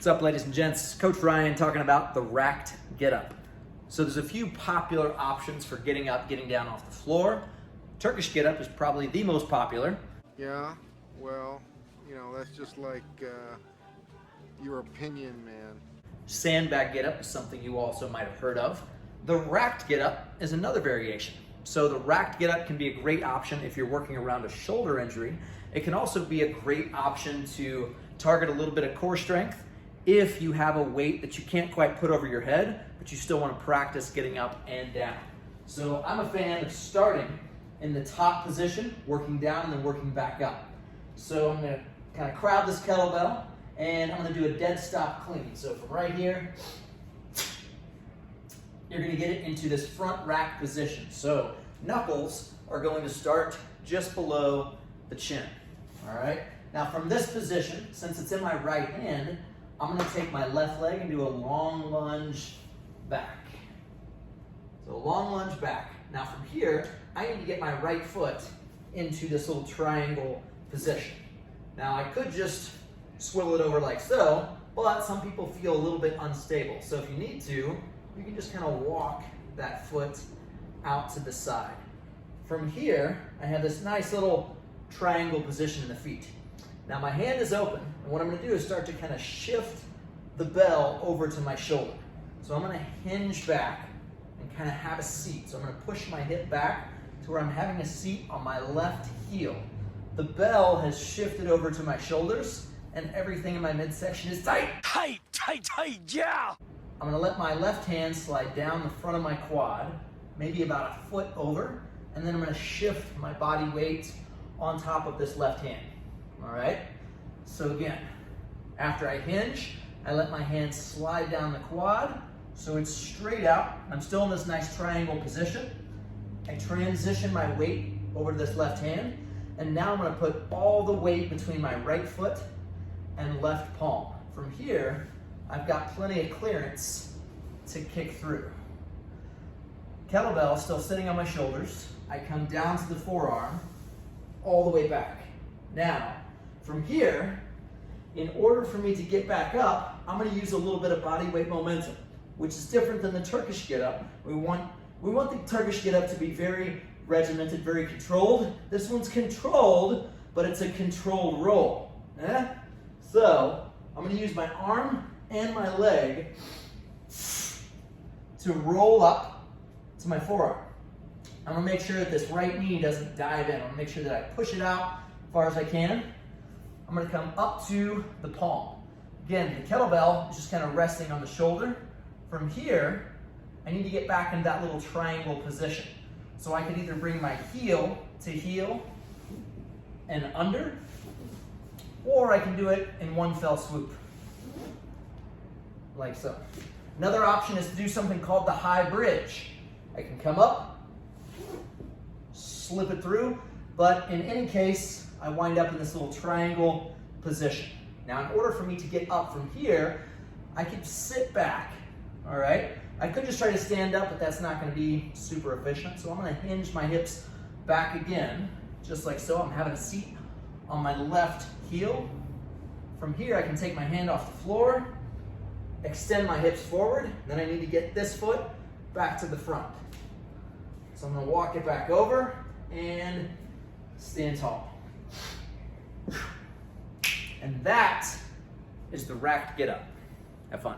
What's up, ladies and gents? Coach Ryan talking about the racked get-up. So there's a few popular options for getting up, getting down off the floor. Turkish get-up is probably the most popular. Yeah, well, you know, that's just like your opinion, man. Sandbag get-up is something you also might have heard of. The racked get-up is another variation. So the racked get-up can be a great option if you're working around a shoulder injury. It can also be a great option to target a little bit of core strength if you have a weight that you can't quite put over your head, but you still want to practice getting up and down. So I'm a fan of starting in the top position, working down and then working back up. So I'm going to kind of crowd this kettlebell and I'm going to do a dead stop clean. So from right here, you're going to get it into this front rack position. So knuckles are going to start just below the chin. All right. Now from this position, since it's in my right hand, I'm going to take my left leg and do a long lunge back. So a long lunge back. Now from here, I need to get my right foot into this little triangle position. Now I could just swivel it over like so, but some people feel a little bit unstable. So if you need to, you can just kind of walk that foot out to the side. From here, I have this nice little triangle position in the feet. Now my hand is open, and what I'm going to do is start to kind of shift the bell over to my shoulder. So I'm going to hinge back and kind of have a seat. So I'm going to push my hip back to where I'm having a seat on my left heel. The bell has shifted over to my shoulders, and everything in my midsection is tight. Tight, tight, tight, yeah! I'm going to let my left hand slide down the front of my quad, maybe about a foot over, and then I'm going to shift my body weight on top of this left hand. All right? So again, after I hinge, I let my hand slide down the quad so it's straight out. I'm still in this nice triangle position. I transition my weight over to this left hand, and now I'm going to put all the weight between my right foot and left palm. From here, I've got plenty of clearance to kick through. Kettlebell still sitting on my shoulders. I come down to the forearm, all the way back. Now, from here, in order for me to get back up, I'm going to use a little bit of body weight momentum, which is different than the Turkish get-up. We want the Turkish get-up to be very regimented, very controlled. This one's controlled, but it's a controlled roll. So, I'm going to use my arm and my leg to roll up to my forearm. I'm going to make sure that this right knee doesn't dive in. I'm going to make sure that I push it out as far as I can. I'm going to come up to the palm. Again, the kettlebell is just kind of resting on the shoulder. From here, I need to get back into that little triangle position. So I can either bring my heel to heel and under, or I can do it in one fell swoop, like so. Another option is to do something called the high bridge. I can come up, slip it through, but in any case, I wind up in this little triangle position. Now, in order for me to get up from here, I could sit back, all right? I could just try to stand up, but that's not going to be super efficient. So I'm going to hinge my hips back again, just like so. I'm having a seat on my left heel. From here, I can take my hand off the floor, extend my hips forward, then I need to get this foot back to the front. So I'm going to walk it back over and stand tall. And that is the racked get-up. Have fun.